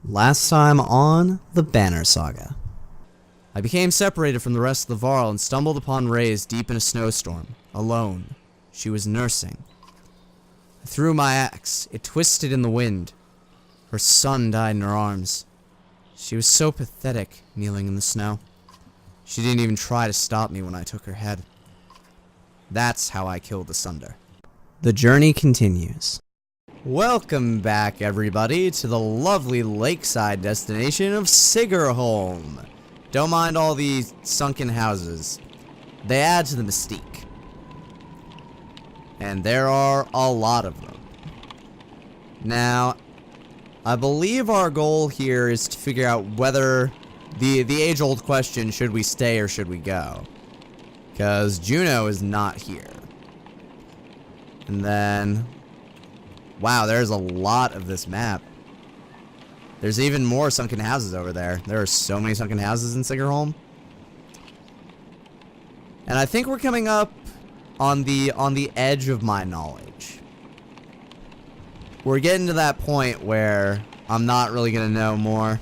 Last time on the Banner Saga. I became separated from the rest of the Varl and stumbled upon Reyes deep in a snowstorm, alone. She was nursing. I threw my axe. It twisted in the wind. Her son died in her arms. She was so pathetic, kneeling in the snow. She didn't even try to stop me when I took her head. That's how I killed the Sunder. The journey continues. Welcome back, everybody, to the lovely lakeside destination of Siderealmidnight. Don't mind all these sunken houses. They add to the mystique. And there are a lot of them. Now, I believe our goal here is to figure out whether the age-old question, should we stay or should we go? Because Juno is not here. And then, wow, there's a lot of this map. There's even more sunken houses over there. There are so many sunken houses in Siderealmidnight. And I think we're coming up on the edge of my knowledge. We're getting to that point where I'm not really gonna know more.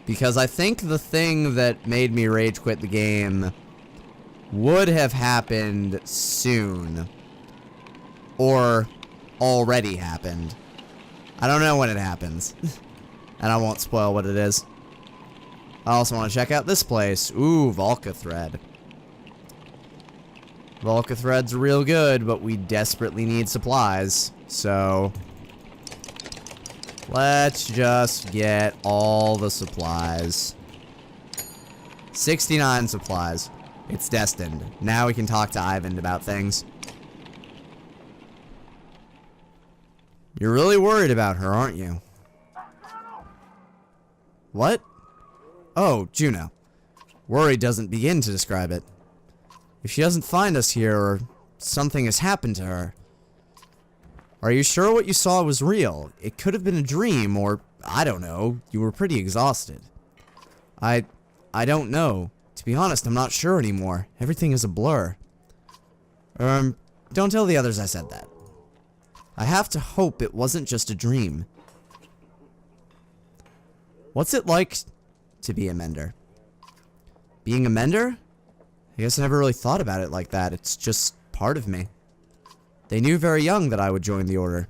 Because I think the thing that made me rage quit the game would have happened soon. Or already happened. I don't know when it happens. And I won't spoil what it is. I also want to check out this place. Ooh, Volca Thread. Volca Thread's real good, but we desperately need supplies. So let's just get all the supplies. 69 supplies. It's destined. Now we can talk to Ivan about things. You're really worried about her, aren't you? What? Oh, Juno. Worry doesn't begin to describe it. If she doesn't find us here, or something has happened to her. Are you sure what you saw was real? It could have been a dream, or, I don't know, you were pretty exhausted. I don't know. To be honest, I'm not sure anymore. Everything is a blur. Don't tell the others I said that. I have to hope it wasn't just a dream. What's it like to be a mender? Being a mender? I guess I never really thought about it like that. It's just part of me. They knew very young that I would join the order.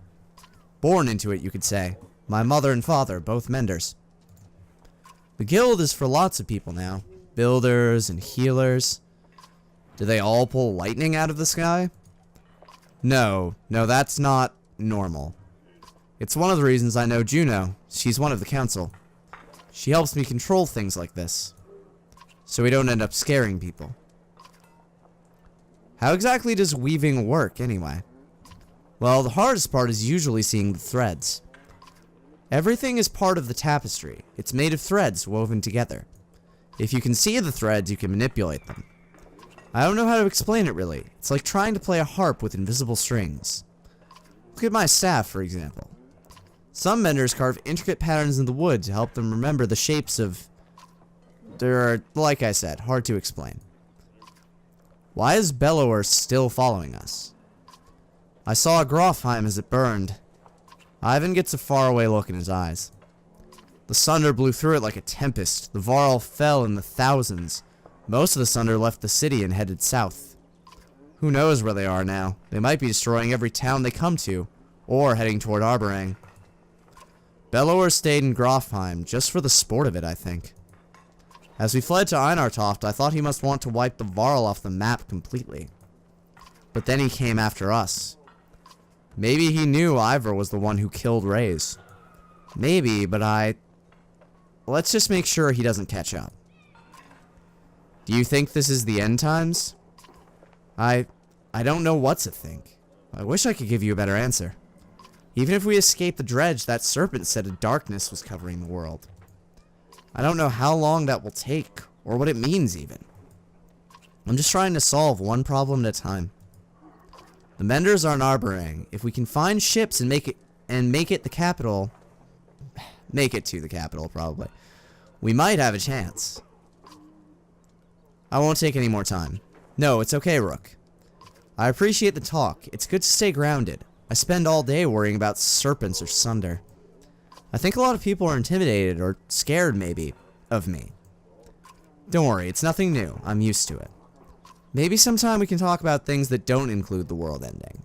Born into it, you could say. My mother and father, both menders. The guild is for lots of people now. Builders and healers. Do they all pull lightning out of the sky? No, that's not normal. It's one of the reasons I know Juno. She's one of the council. She helps me control things like this, so we don't end up scaring people. How exactly does weaving work, anyway? Well, the hardest part is usually seeing the threads. Everything is part of the tapestry. It's made of threads woven together. If you can see the threads, you can manipulate them. I don't know how to explain it, really. It's like trying to play a harp with invisible strings. Look at my staff, for example. Some menders carve intricate patterns in the wood to help them remember the shapes of... They're, like I said, hard to explain. Why is Bellower still following us? I saw Grofheim as it burned. Ivan gets a faraway look in his eyes. The Sunder blew through it like a tempest. The Varl fell in the thousands. Most of the Sunder left the city and headed south. Who knows where they are now? They might be destroying every town they come to, or heading toward Arborang. Bellower stayed in Grofheim, just for the sport of it, I think. As we fled to Einartoft, I thought he must want to wipe the Varl off the map completely. But then he came after us. Maybe he knew Ivor was the one who killed Reyes. Maybe, but let's just make sure he doesn't catch up. Do you think this is the end times? I don't know what to think. I wish I could give you a better answer. Even if we escape the dredge, that serpent said a darkness was covering the world. I don't know how long that will take, or what it means even. I'm just trying to solve one problem at a time. The Menders are in Arborang. If we can find ships and make it the capital, make it to the capital probably, we might have a chance. I won't take any more time. No, it's okay, Rook. I appreciate the talk. It's good to stay grounded. I spend all day worrying about serpents or Sunder. I think a lot of people are intimidated or scared, maybe, of me. Don't worry, it's nothing new. I'm used to it. Maybe sometime we can talk about things that don't include the world ending.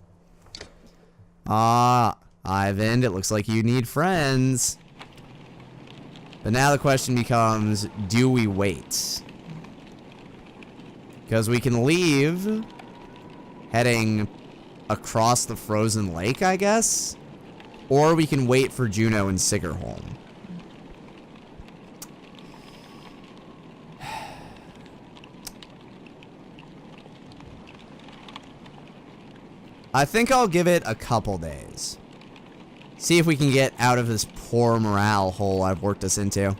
Ah, Ivan, it looks like you need friends. But now the question becomes, do we wait? Because we can leave, heading across the frozen lake, I guess? Or we can wait for Juno and Sigerholm. I think I'll give it a couple days. See if we can get out of this poor morale hole I've worked us into.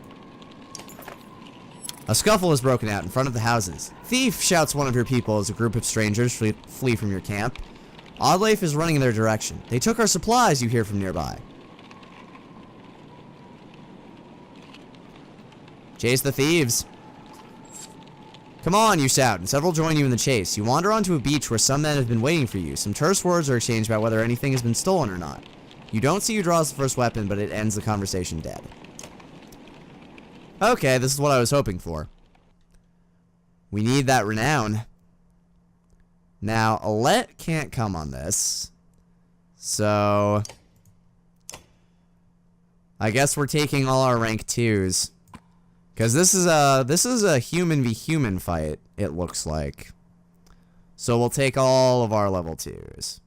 A scuffle has broken out in front of the houses. Thief, shouts one of your people as a group of strangers flee from your camp. Oddleif is running in their direction. They took our supplies, you hear from nearby. Chase the thieves. Come on, you shout, and several join you in the chase. You wander onto a beach where some men have been waiting for you. Some terse words are exchanged about whether anything has been stolen or not. You don't see who draws the first weapon, but it ends the conversation dead. Okay, this is what I was hoping for. We need that renown. Now, Alette can't come on this. So I guess we're taking all our rank 2s. Because this is a human v human fight, it looks like. So we'll take all of our level 2s.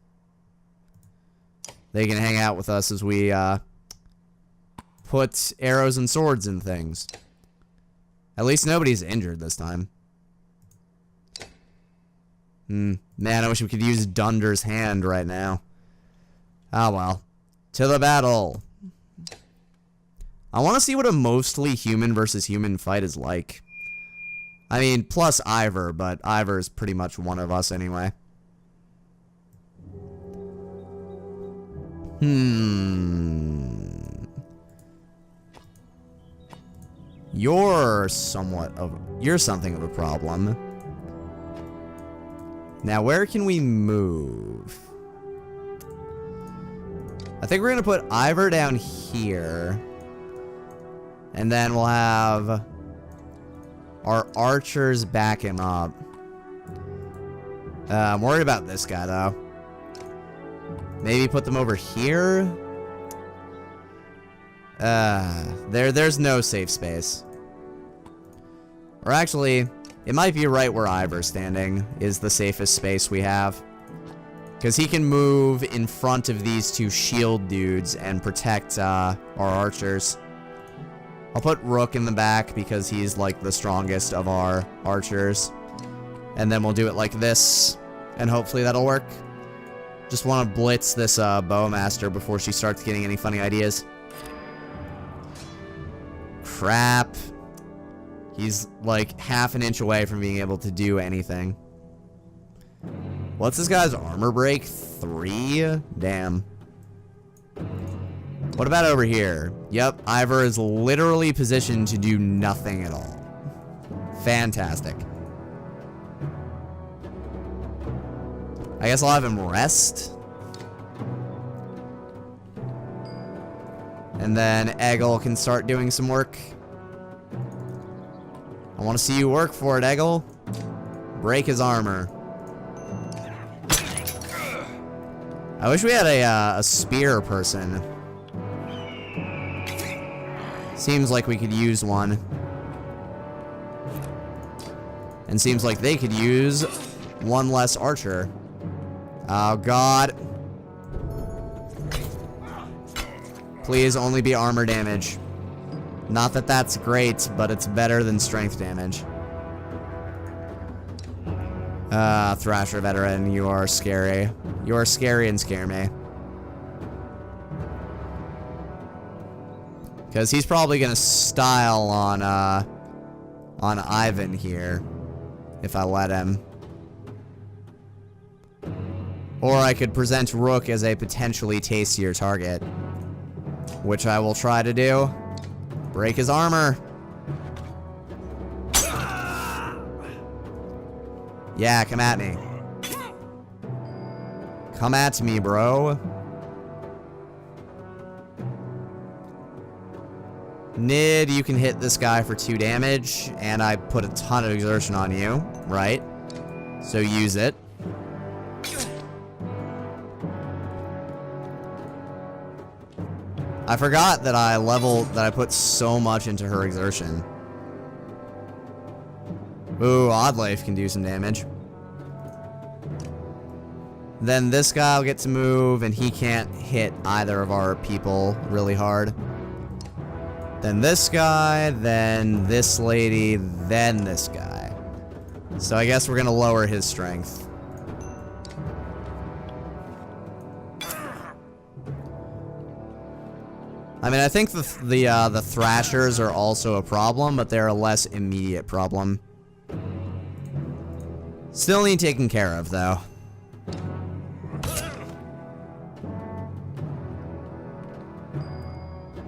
They can hang out with us as we put arrows and swords in things. At least nobody's injured this time. Man, I wish we could use Dunder's hand right now. Ah well. To the battle! I want to see what a mostly human versus human fight is like. I mean, plus Ivor, but Ivor is pretty much one of us anyway. You're something of a problem. Now, where can we move? I think we're gonna put Ivor down here. And then we'll have our archers back him up. I'm worried about this guy, though. Maybe put them over here? There's no safe space. Or actually, it might be right where Ivor's standing is the safest space we have. Because he can move in front of these two shield dudes and protect our archers. I'll put Rook in the back because he's like the strongest of our archers. And then we'll do it like this. And hopefully that'll work. Just want to blitz this Bowmaster before she starts getting any funny ideas. Crap. He's like half an inch away from being able to do anything. What's this guy's armor break? 3? Damn. What about over here? Yep, Ivor is literally positioned to do nothing at all. Fantastic. I guess I'll have him rest. And then Eggle can start doing some work. I want to see you work for it, Eggle. Break his armor. I wish we had a spear person. Seems like we could use one. And seems like they could use one less archer. Oh, God. Please only be armor damage. Not that that's great, but it's better than strength damage. Thrasher veteran, you are scary. You are scary and scare me. Because he's probably gonna style on Ivan here, if I let him. Or I could present Rook as a potentially tastier target, which I will try to do. Break his armor. Yeah, come at me. Come at me, bro. Nid, you can hit this guy for 2 damage, and I put a ton of exertion on you, right? So use it. I forgot that I put so much into her exertion. Ooh, Oddlife can do some damage. Then this guy will get to move, and he can't hit either of our people really hard. Then this guy, then this lady, then this guy. So I guess we're gonna lower his strength. I mean, I think the Thrashers are also a problem, but they're a less immediate problem. Still need taken care of, though.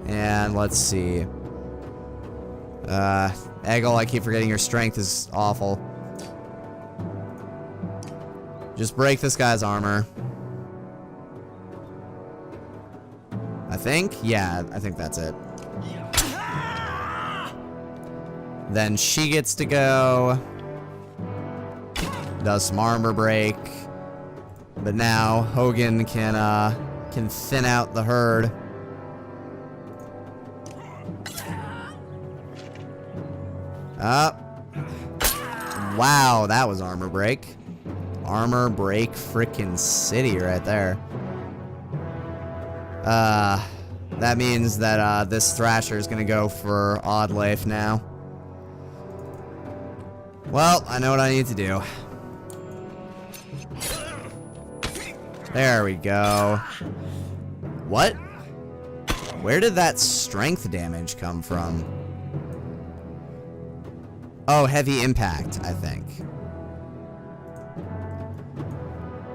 And let's see. Eggle, I keep forgetting your strength is awful. Just break this guy's armor. I think? Yeah, I think that's it. Then she gets to go. Does some armor break. But now Hogan can thin out the herd. Wow, that was armor break. Armor break frickin' city right there. That means that this Thrasher is gonna go for Oddlife now. Well, I know what I need to do. There we go. What? Where did that strength damage come from? Oh, heavy impact, I think.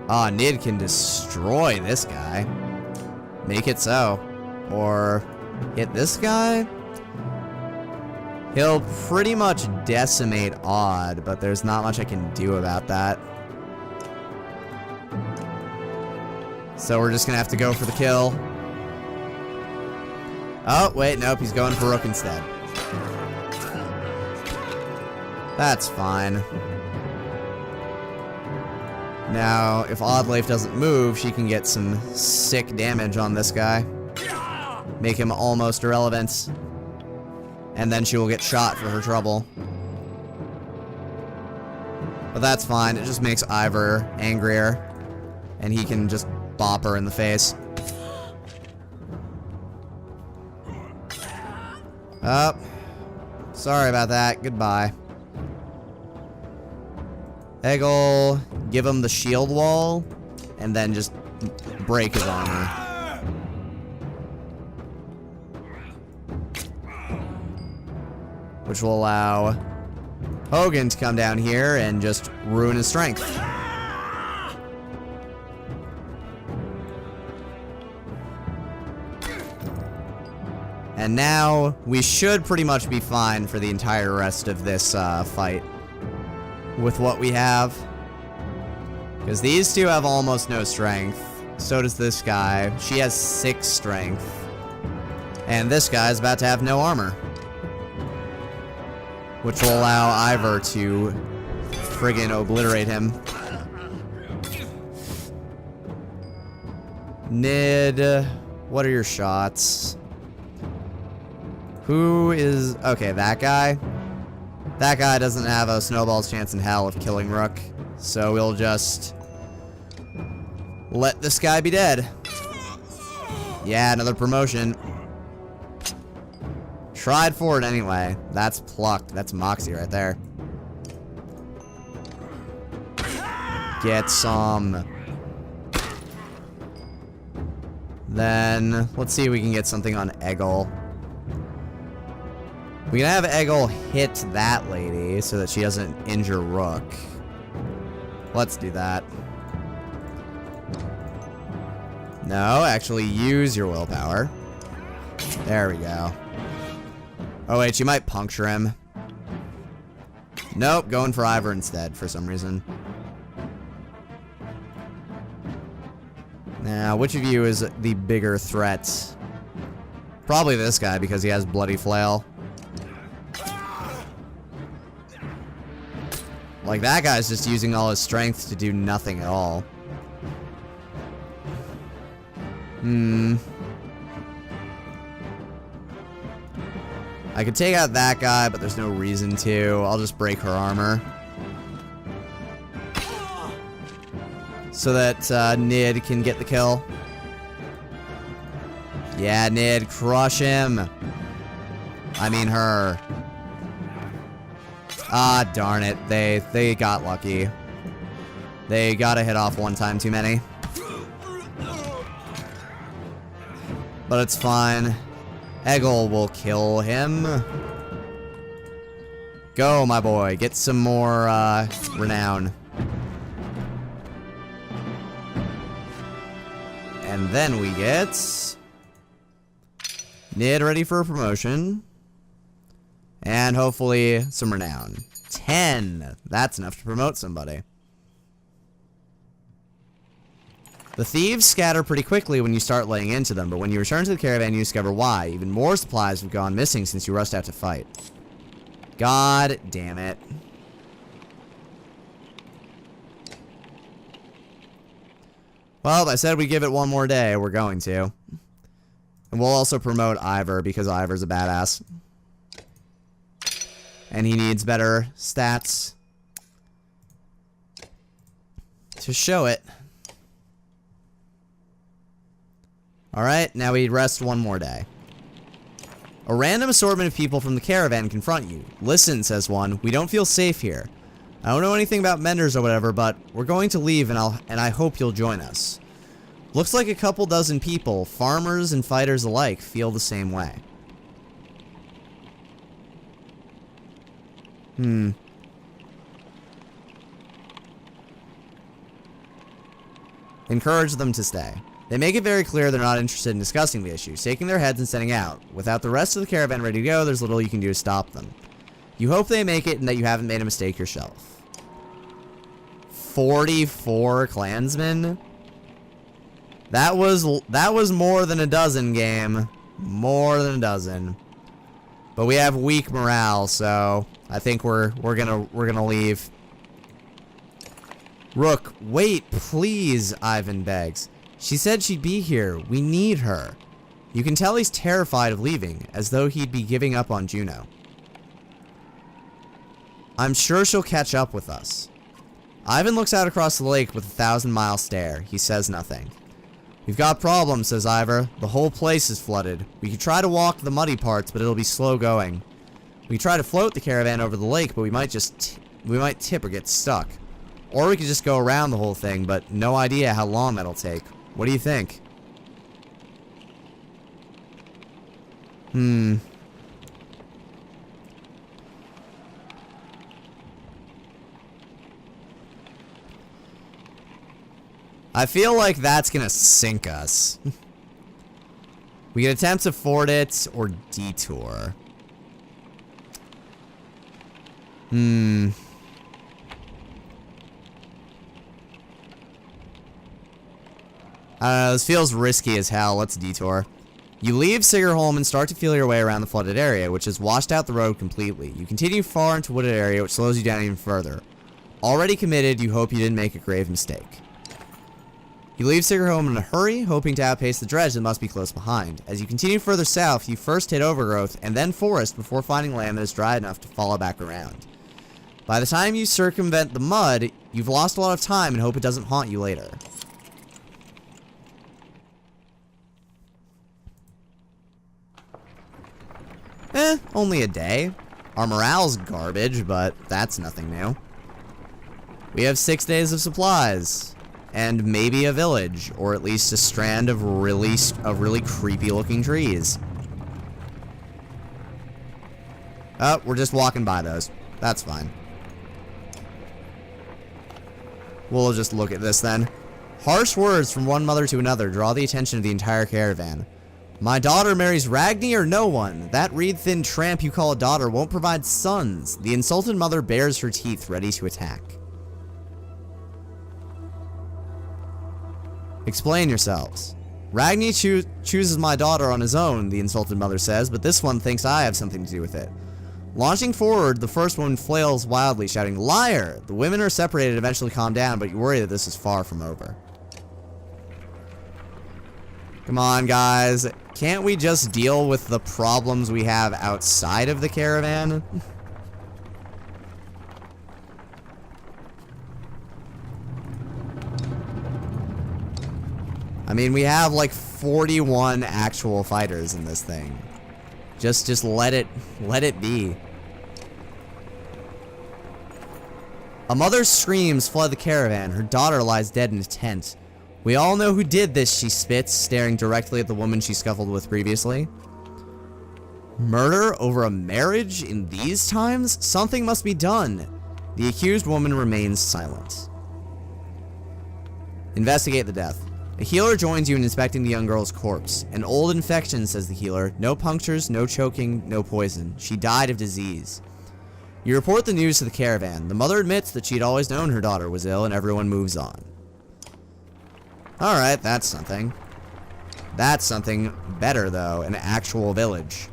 Ah, Nid can destroy this guy. Make it so. Or hit this guy? He'll pretty much decimate Odd, but there's not much I can do about that. So we're just gonna have to go for the kill. Oh, wait, nope, he's going for Rook instead. That's fine. Now, if Oddlife doesn't move, she can get some sick damage on this guy. Make him almost irrelevant. And then she will get shot for her trouble. But that's fine, it just makes Ivor angrier. And he can just bop her in the face. Oh. Sorry about that, goodbye. Eggle, give him the shield wall, and then just break his armor. Which will allow Hogan to come down here and just ruin his strength. And now, we should pretty much be fine for the entire rest of this fight. With what we have. Because these two have almost no strength. So does this guy. She has 6 strength. And this guy's about to have no armor. Which will allow Ivor to friggin' obliterate him. Nid, what are your shots? Who is... Okay, that guy. That guy doesn't have a snowball's chance in hell of killing Rook. So we'll just... let this guy be dead. Yeah, another promotion. Tried for it anyway. That's plucked. That's Moxie right there. Get some. Then, let's see if we can get something on Eggle. We can have Eggle hit that lady so that she doesn't injure Rook. Let's do that. No, actually use your willpower. There we go. Oh wait, she might puncture him. Nope, going for Ivor instead for some reason. Now, which of you is the bigger threat? Probably this guy because he has bloody flail. Like, that guy's just using all his strength to do nothing at all. I could take out that guy, but there's no reason to. I'll just break her armor. So that Nid can get the kill. Yeah, Nid, crush him. I mean her. Ah, darn it. They got lucky. They got a hit off one time too many. But it's fine. Eggle will kill him. Go, my boy. Get some more renown. And then we get Nid ready for a promotion. And hopefully some renown. 10. That's enough to promote somebody. The thieves scatter pretty quickly when you start laying into them, but when you return to the caravan, you discover why. Even more supplies have gone missing since you rushed out to fight. God damn it. Well, I said we'd give it one more day. We're going to. And we'll also promote Ivor, because Ivor's a badass. And he needs better stats to show it. Alright, now we rest one more day. A random assortment of people from the caravan confront you. Listen, says one, we don't feel safe here. I don't know anything about menders or whatever, but we're going to leave and I hope you'll join us. Looks like a couple dozen people, farmers and fighters alike, feel the same way. Encourage them to stay. They make it very clear they're not interested in discussing the issue, shaking their heads and setting out. Without the rest of the caravan ready to go, there's little you can do to stop them. You hope they make it and that you haven't made a mistake yourself. 44 clansmen? That was more than a dozen, game. More than a dozen. But we have weak morale, so I think we're gonna leave. Rook, wait, please, Ivan begs. She said she'd be here. We need her. You can tell he's terrified of leaving, as though he'd be giving up on Juno. I'm sure she'll catch up with us. Ivan looks out across the lake with a 1,000-mile stare. He says nothing. We've got problems, says Ivor. The whole place is flooded. We could try to walk the muddy parts, but it'll be slow going. We could try to float the caravan over the lake, but we might tip or get stuck. Or we could just go around the whole thing, but no idea how long that'll take. What do you think? I feel like that's gonna sink us. We can attempt to ford it or detour. I don't know, this feels risky as hell. Let's detour. You leave Sigerholm and start to feel your way around the flooded area, which has washed out the road completely. You continue far into wooded area, which slows you down even further. Already committed, you hope you didn't make a grave mistake. You leave Sigerholm in a hurry, hoping to outpace the dredge that must be close behind. As you continue further south, you first hit overgrowth and then forest before finding land that is dry enough to follow back around. By the time you circumvent the mud, you've lost a lot of time and hope it doesn't haunt you later. Only a day. Our morale's garbage, but that's nothing new. We have 6 days of supplies. And maybe a village, or at least a strand of really creepy looking trees. Oh, we're just walking by those. That's fine. We'll just look at this then. Harsh words from one mother to another draw the attention of the entire caravan. My daughter marries Ragni or no one. That reed-thin tramp you call a daughter won't provide sons. The insulted mother bares her teeth, ready to attack. Explain yourselves. Ragni chooses my daughter on his own, the insulted mother says, but this one thinks I have something to do with it. Launching forward, the first woman flails wildly, shouting, "Liar!" The women are separated and eventually calm down, but you worry that this is far from over. Come on, guys. Can't we just deal with the problems we have outside of the caravan? I mean, we have like 41 actual fighters in this thing. Just let it be. A mother's screams flood the caravan. Her daughter lies dead in a tent. We all know who did this, she spits, staring directly at the woman she scuffled with previously. Murder over a marriage in these times? Something must be done. The accused woman remains silent. Investigate the death. A healer joins you in inspecting the young girl's corpse. An old infection, says the healer. No punctures, no choking, no poison. She died of disease. You report the news to the caravan. The mother admits that she'd always known her daughter was ill, and everyone moves on. Alright, that's something. That's something better, though. An actual village.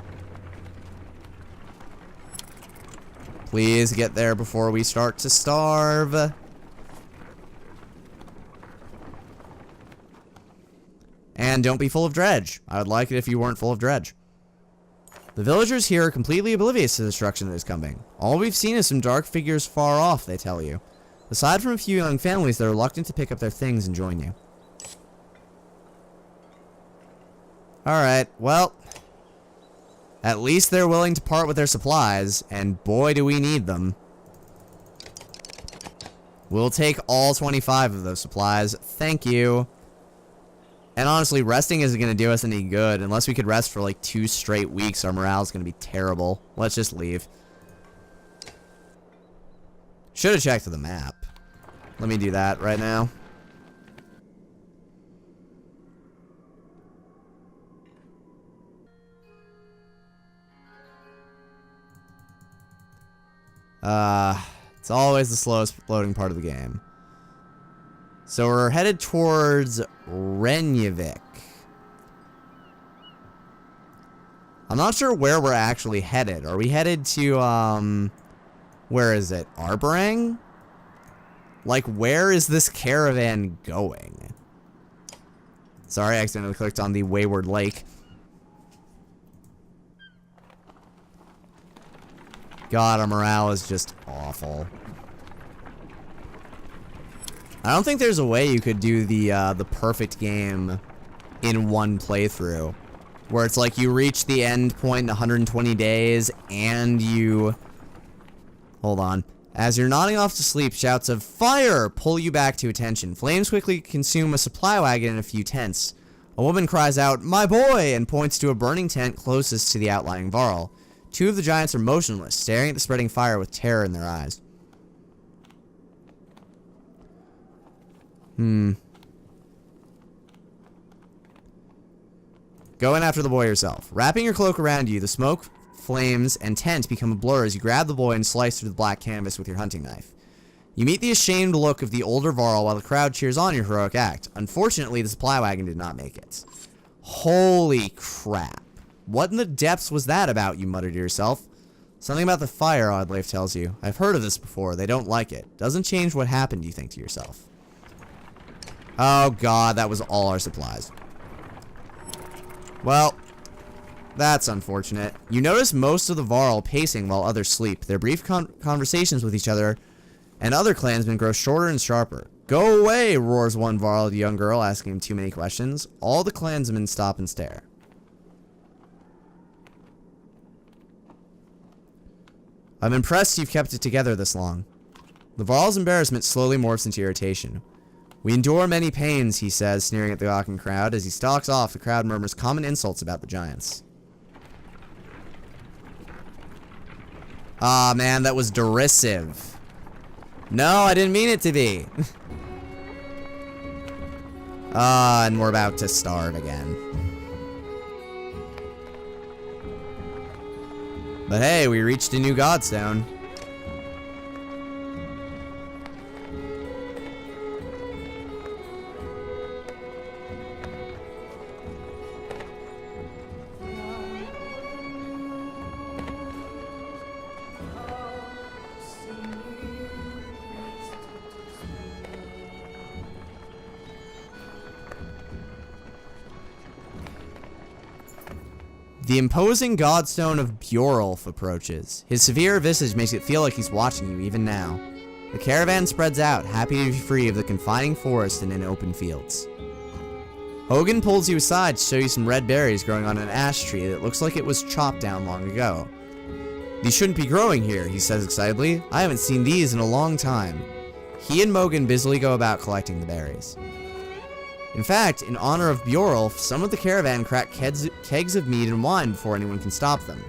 Please get there before we start to starve. And don't be full of dredge. I would like it if you weren't full of dredge. The villagers here are completely oblivious to the destruction that is coming. All we've seen is some dark figures far off, they tell you. Aside from a few young families, they're reluctant to pick up their things and join you. Alright, well, at least they're willing to part with their supplies, and boy do we need them. We'll take all 25 of those supplies, thank you. And honestly, resting isn't going to do us any good. Unless we could rest for like 2 straight weeks, our morale is going to be terrible. Let's just leave. Should have checked the map. Let me do that right now. It's always the slowest loading part of the game. So we're headed towards Reykjavik. I'm not sure where we're actually headed. Are we headed to, where is it? Arborang? Like, where is this caravan going? Sorry, I accidentally clicked on the Wayward Lake. God, our morale is just awful. I don't think there's a way you could do the perfect game in one playthrough. Where it's like you reach the end point in 120 days and you... Hold on. As you're nodding off to sleep, shouts of "Fire!" pull you back to attention. Flames quickly consume a supply wagon and a few tents. A woman cries out, "My boy!" and points to a burning tent closest to the outlying Varl. 2 of the giants are motionless, staring at the spreading fire with terror in their eyes. Go in after the boy yourself. Wrapping your cloak around you, the smoke, flames, and tent become a blur as you grab the boy and slice through the black canvas with your hunting knife. You meet the ashamed look of the older Varl while the crowd cheers on your heroic act. Unfortunately, the supply wagon did not make it. Holy crap. What in the depths was that about, you mutter to yourself. Something about the fire, Oddleif tells you. I've heard of this before. They don't like it. Doesn't change what happened, you think to yourself. Oh god, that was all our supplies. Well, that's unfortunate. You notice most of the Varl pacing while others sleep. Their brief conversations with each other and other clansmen grow shorter and sharper. "Go away!" roars one Varl at a young girl, asking him too many questions. All the clansmen stop and stare. I'm impressed you've kept it together this long. The Varl's embarrassment slowly morphs into irritation. "We endure many pains," he says, sneering at the gawking crowd. As he stalks off, the crowd murmurs common insults about the giants. Ah, man, that was derisive. No, I didn't mean it to be. And we're about to starve again. But hey, we reached a new godstone. The imposing godstone of Bjorulf approaches. His severe visage makes it feel like he's watching you even now. The caravan spreads out, happy to be free of the confining forest and in open fields. Hogan pulls you aside to show you some red berries growing on an ash tree that looks like it was chopped down long ago. These shouldn't be growing here, he says excitedly. I haven't seen these in a long time. He and Mogan busily go about collecting the berries. In fact, in honor of Bjorulf, some of the caravan crack kegs of mead and wine before anyone can stop them.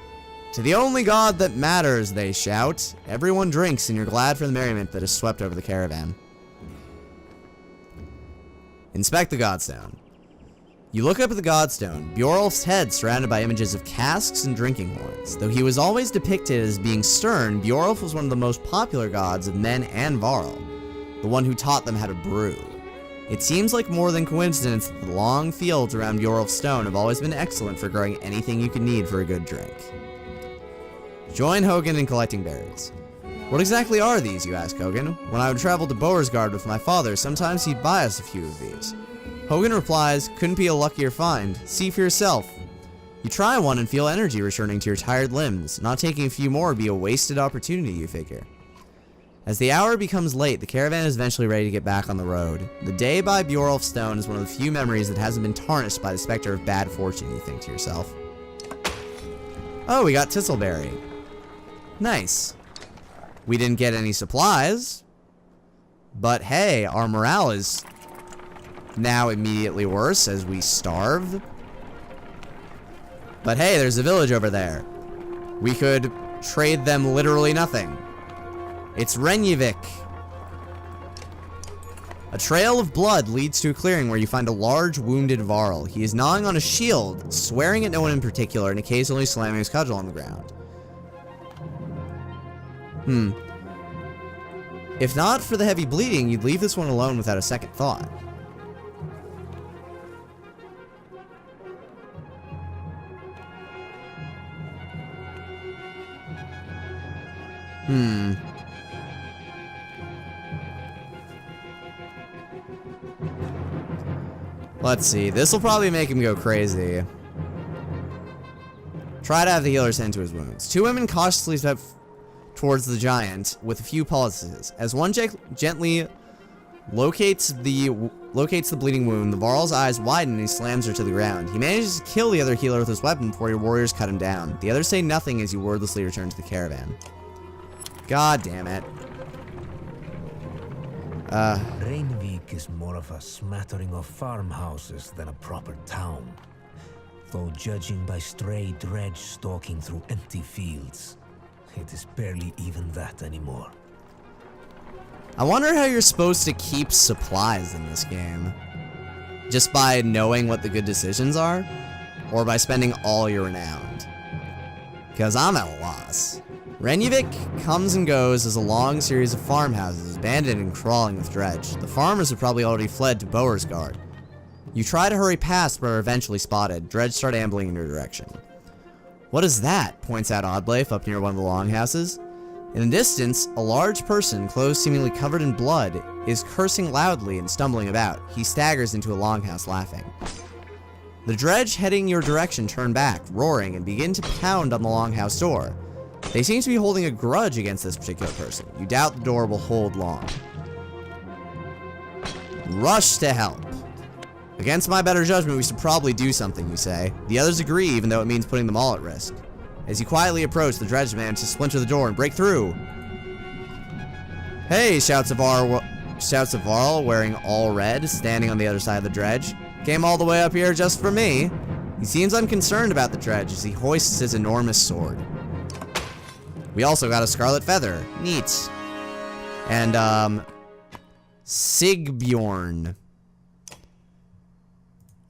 To the only god that matters, they shout. Everyone drinks and you're glad for the merriment that has swept over the caravan. Inspect the godstone. You look up at the godstone, Bjorulf's head surrounded by images of casks and drinking horns. Though he was always depicted as being stern, Bjorulf was one of the most popular gods of men and Varl, the one who taught them how to brew. It seems like more than coincidence that the long fields around Bjorulf's stone have always been excellent for growing anything you could need for a good drink. Join Hogan in collecting berries. What exactly are these, you ask Hogan? When I would travel to Beauregard with my father, sometimes he'd buy us a few of these. Hogan replies, couldn't be a luckier find. See for yourself. You try one and feel energy returning to your tired limbs. Not taking a few more would be a wasted opportunity, you figure. As the hour becomes late, the caravan is eventually ready to get back on the road. The day by Bjorulf's stone is one of the few memories that hasn't been tarnished by the specter of bad fortune, you think to yourself. Oh, we got Tisselberry. Nice. We didn't get any supplies. But hey, our morale is now immediately worse as we starve. But hey, there's a village over there. We could trade them literally nothing. It's Renyavik. A trail of blood leads to a clearing where you find a large wounded Varl. He is gnawing on a shield, swearing at no one in particular, and occasionally slamming his cudgel on the ground. If not for the heavy bleeding, you'd leave this one alone without a second thought. Let's see. This will probably make him go crazy. Try to have the healer tend to his wounds. Two women cautiously step towards the giant with a few pauses. As one gently locates the bleeding wound, the Varl's eyes widen and he slams her to the ground. He manages to kill the other healer with his weapon before your warriors cut him down. The others say nothing as you wordlessly return to the caravan. God damn it. Reynvik is more of a smattering of farmhouses than a proper town. Though judging by stray dredge stalking through empty fields, it is barely even that anymore. I wonder how you're supposed to keep supplies in this game. Just by knowing what the good decisions are? Or by spending all your renowned? Because I'm at a loss. Renyavik comes and goes as a long series of farmhouses, abandoned and crawling with dredge. The farmers have probably already fled to Beauregard. You try to hurry past, but are eventually spotted. Dredge start ambling in your direction. What is that? Points out Oddleif up near one of the longhouses. In the distance, a large person, clothes seemingly covered in blood, is cursing loudly and stumbling about. He staggers into a longhouse laughing. The dredge heading your direction turn back, roaring, and begin to pound on the longhouse door. They seem to be holding a grudge against this particular person. You doubt the door will hold long. Rush to help. Against my better judgment, we should probably do something, you say. The others agree, even though it means putting them all at risk. As you quietly approach, the dredge manages to splinter the door and break through. Hey, shouts of Varl, wearing all red, standing on the other side of the dredge. Came all the way up here just for me. He seems unconcerned about the dredge as he hoists his enormous sword. We also got a scarlet feather. Neat. And, Sigbjorn.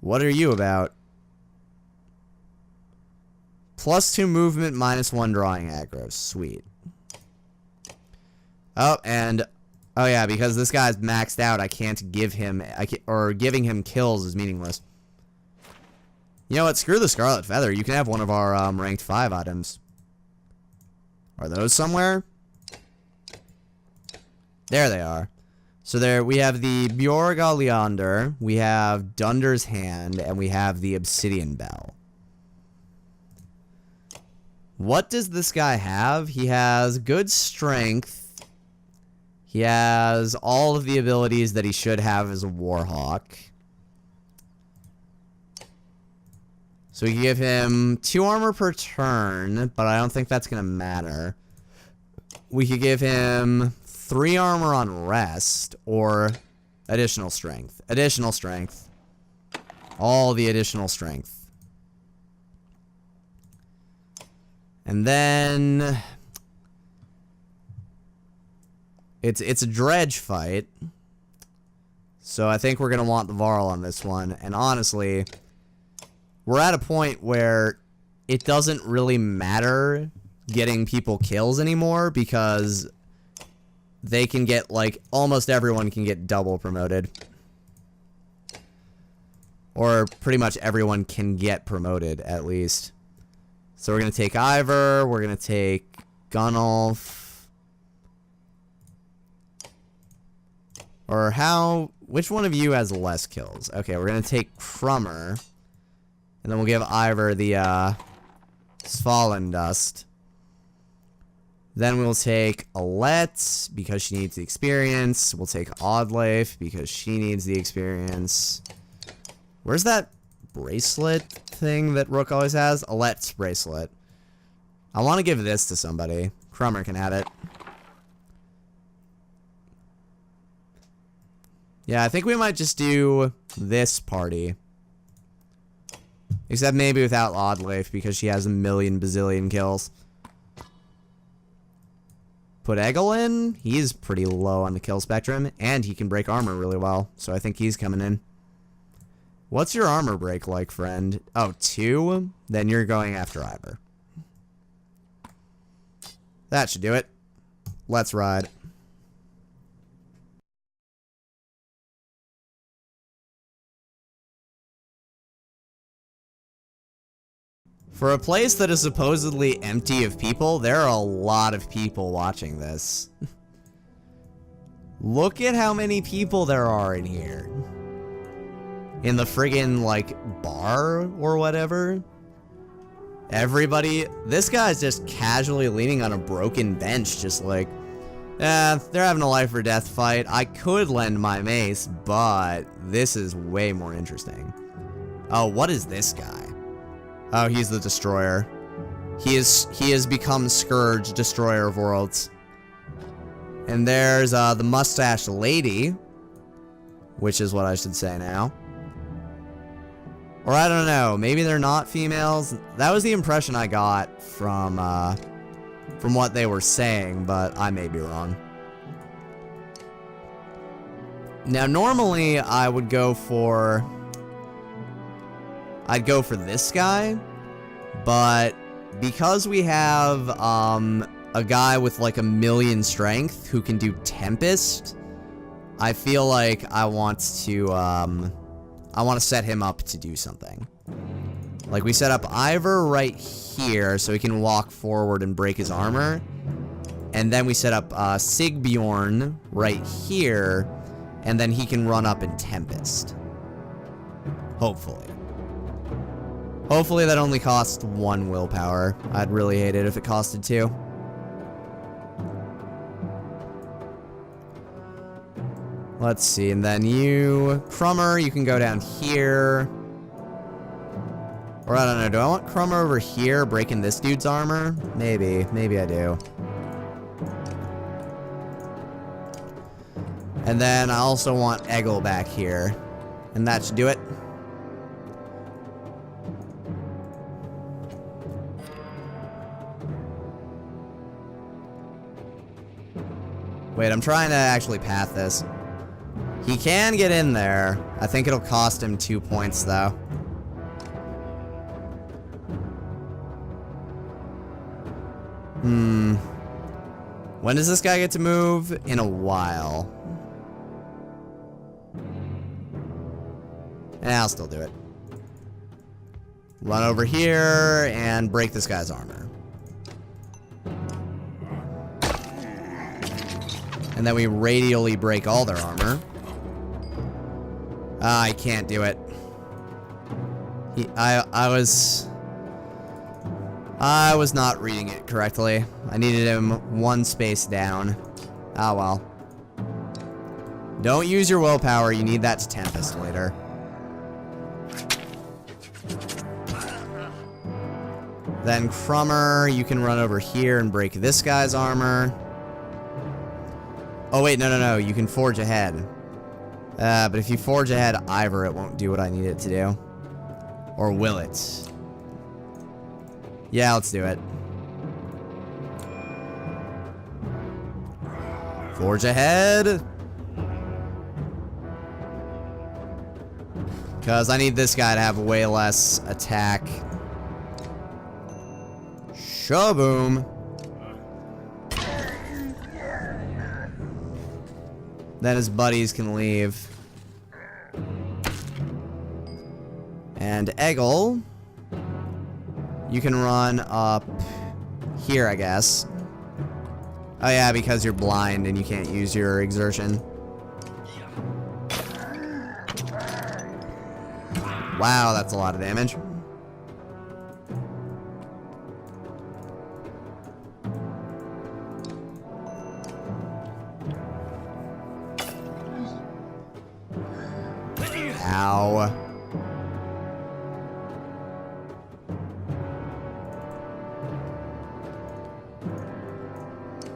What are you about? +2 movement, -1 drawing aggro. Sweet. Oh, and... oh yeah, because this guy's maxed out, I can't give him... or giving him kills is meaningless. You know what? Screw the scarlet feather. You can have one of our, ranked 5 items. Are those somewhere? There they are. So there, we have the Bjorga Leander, we have Dunder's Hand, and we have the Obsidian Bell. What does this guy have? He has good strength. He has all of the abilities that he should have as a Warhawk. So we can give him 2 armor per turn, but I don't think that's going to matter. We could give him 3 armor on rest, or additional strength. Additional strength. All the additional strength. And then it's a dredge fight. So I think we're going to want the Varl on this one. And honestly, we're at a point where it doesn't really matter getting people kills anymore, because they can get, like, almost everyone can get double promoted. Or pretty much everyone can get promoted, at least. So we're going to take Ivor, we're going to take Gunnulf. Or which one of you has less kills? Okay, we're going to take Crummer. And then we'll give Ivor the, Svallen Dust. Then we'll take Alette, because she needs the experience. We'll take Oddleif, because she needs the experience. Where's that bracelet thing that Rook always has? Alette's bracelet. I want to give this to somebody. Crummer can have it. Yeah, I think we might just do this party. Except maybe without Oddleif, because she has a million bazillion kills. Put Eggle in. He's pretty low on the kill spectrum, and he can break armor really well, so I think he's coming in. What's your armor break like, friend? Oh, 2? Then you're going after Ivor. That should do it. Let's ride. For a place that is supposedly empty of people, there are a lot of people watching this. Look at how many people there are in here. In the friggin', like, bar or whatever. Everybody, this guy's just casually leaning on a broken bench, just like, they're having a life or death fight. I could lend my mace, but this is way more interesting. Oh, what is this guy? Oh, he's the Destroyer. He has become Scourge, Destroyer of Worlds. And there's the Mustache Lady, which is what I should say now. Or I don't know, maybe they're not females. That was the impression I got from what they were saying, but I may be wrong. Now, normally I would go for this guy, but because we have a guy with like 1,000,000 strength who can do Tempest, I feel like I want to set him up to do something. Like, we set up Ivor right here so he can walk forward and break his armor, and then we set up Sigbjorn right here, and then he can run up and Tempest. Hopefully. Hopefully that only costs 1 willpower. I'd really hate it if it costed 2. Let's see, and then you, Crummer, you can go down here. Or I don't know, do I want Crummer over here breaking this dude's armor? Maybe I do. And then I also want Eggle back here. And that should do it. Wait, I'm trying to actually path this. He can get in there. I think it'll cost him 2 points, though. When does this guy get to move? In a while. I'll still do it. Run over here and break this guy's armor. And then we radially break all their armor. I can't do it. I was not reading it correctly. I needed him one space down. Ah, well. Don't use your willpower. You need that to Tempest later. Then Crummer, you can run over here and break this guy's armor. Oh, wait, no. You can forge ahead. But if you forge ahead Ivor, it won't do what I need it to do. Or will it? Yeah, let's do it. Forge ahead. Because I need this guy to have way less attack. Shaboom. Then his buddies can leave. And Eggle, you can run up here, I guess. Oh yeah, because you're blind and you can't use your exertion. Wow, that's a lot of damage. Ow.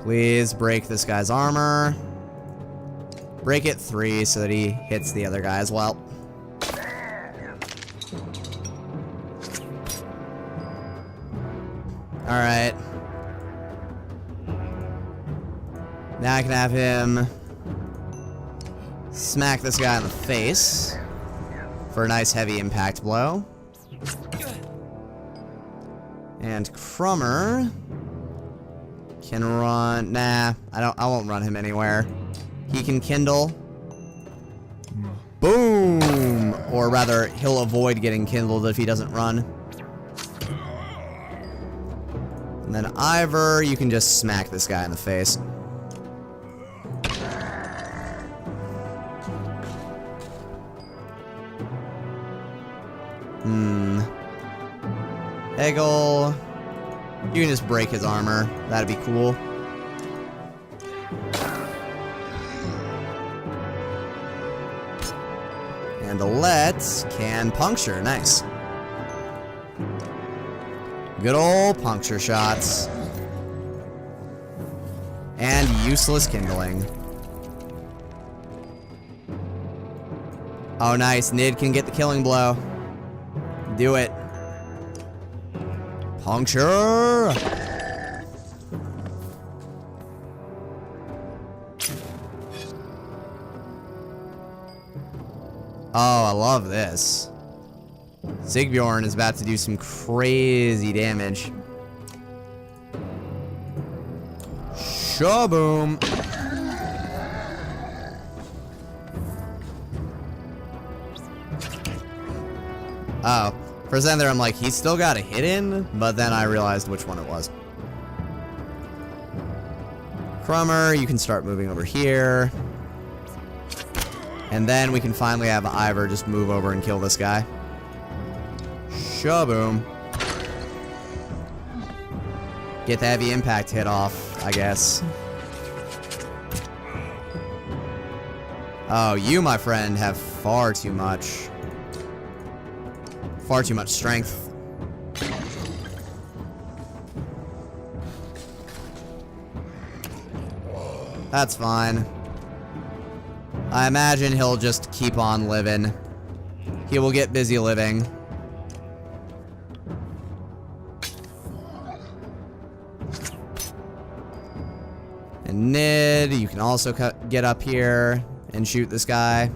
Please break this guy's armor. Break it 3 so that he hits the other guy as well. Alright. Now I can have him smack this guy in the face for a nice heavy impact blow. And Crummer can run. Nah, I won't run him anywhere. He can kindle. Boom! Or rather, he'll avoid getting kindled if he doesn't run. And then Ivor, you can just smack this guy in the face. Eggle, you can just break his armor. That'd be cool. And Alette can puncture. Nice. Good old puncture shots. And useless kindling. Oh, nice. Nid can get the killing blow. Do it. Puncture! Oh, I love this. Sigbjorn is about to do some crazy damage. Shaboom! Oh. For a second there, I'm like, he's still got a hit in, but then I realized which one it was. Crummer, you can start moving over here. And then we can finally have Ivor just move over and kill this guy. Shaboom. Get the heavy impact hit off, I guess. Oh, you, my friend, have far too much strength. That's fine. I imagine he'll just keep on living. He will get busy living. And Nid, you can also get up here and shoot this guy.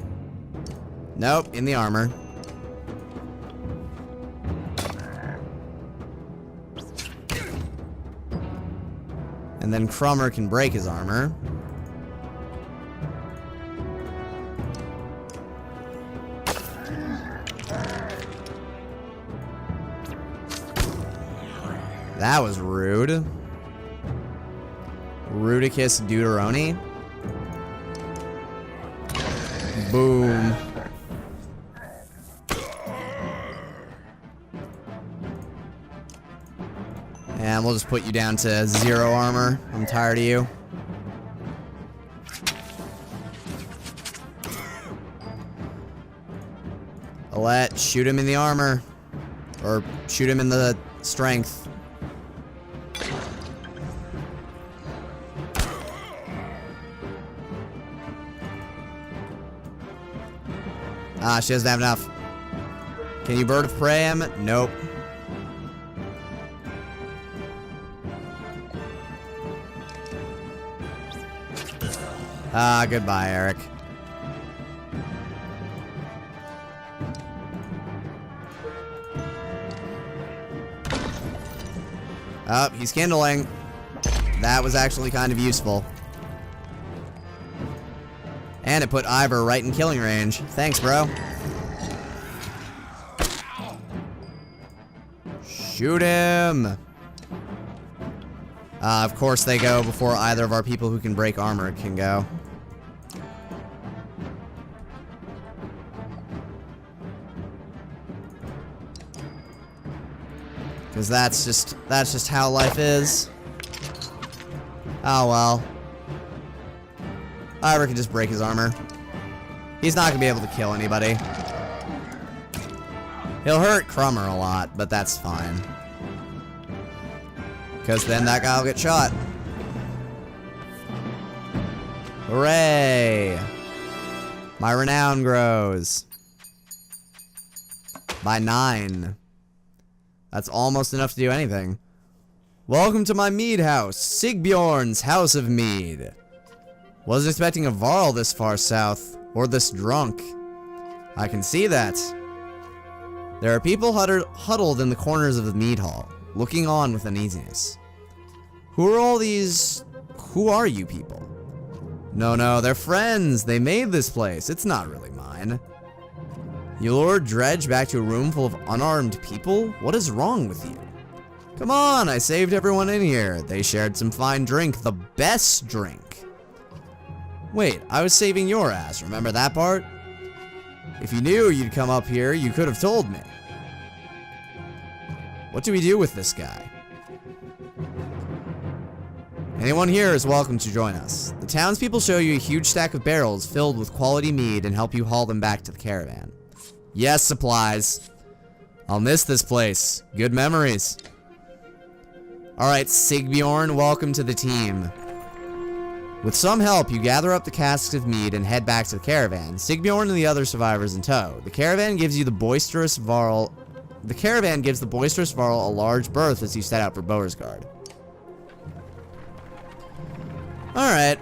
Nope, in the armor. And then Crummer can break his armor. That was rude. Rudicus Deuteroni. Boom. And we'll just put you down to 0 armor. I'm tired of you. Alette, shoot him in the armor. Or shoot him in the strength. Ah, she doesn't have enough. Can you bird of prey him? Nope. Ah, goodbye, Eric. Oh, he's kindling. That was actually kind of useful. And it put Ivor right in killing range. Thanks, bro. Shoot him! Of course they go before either of our people who can break armor can go. Because that's just how life is. Oh well. Ivor can just break his armor. He's not gonna be able to kill anybody. He'll hurt Crummer a lot, but that's fine. Because then that guy will get shot. Hooray! My renown grows. By 9. That's almost enough to do anything. Welcome to my mead house, Sigbjorn's House of Mead. Wasn't expecting a Varl this far south, or this drunk. I can see that. There are people huddled in the corners of the mead hall, looking on with uneasiness. Who are all these... Who are you people? No, they're friends. They made this place. It's not really mine. You lured Dredge back to a room full of unarmed people? What is wrong with you? Come on, I saved everyone in here. They shared some fine drink, the best drink. Wait, I was saving your ass, remember that part? If you knew you'd come up here, you could have told me. What do we do with this guy? Anyone here is welcome to join us. The townspeople show you a huge stack of barrels filled with quality mead and help you haul them back to the caravan. Yes, supplies. I'll miss this place. Good memories. Alright, Sigbjorn, welcome to the team. With some help, you gather up the casks of mead and head back to the caravan, Sigbjorn and the other survivors in tow. The caravan gives the boisterous Varl a large berth as you set out for Beauregard. Alright.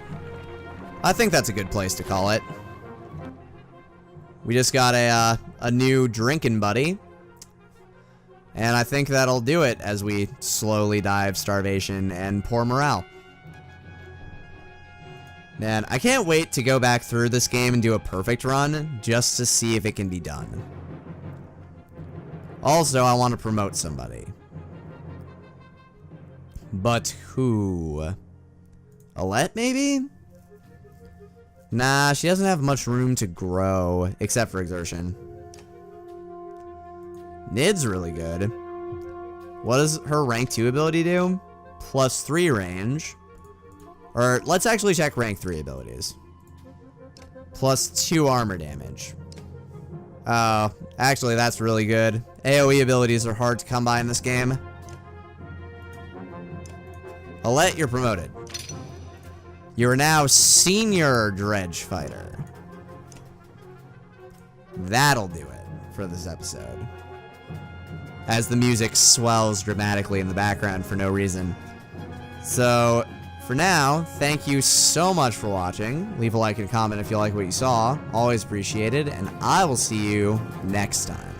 I think that's a good place to call it. We just got a new drinking buddy. And I think that'll do it as we slowly die of starvation and poor morale. Man, I can't wait to go back through this game and do a perfect run just to see if it can be done. Also, I want to promote somebody. But who? Alette, maybe? Nah, she doesn't have much room to grow, except for exertion. Nid's really good. What does her rank 2 ability do? +3 range. Or, let's actually check rank 3 abilities. +2 armor damage. Oh, actually that's really good. AoE abilities are hard to come by in this game. Alette, you're promoted. You are now Senior Dredge Fighter. That'll do it for this episode. As the music swells dramatically in the background for no reason. So, for now, thank you so much for watching. Leave a like and comment if you like what you saw. Always appreciated, and I will see you next time.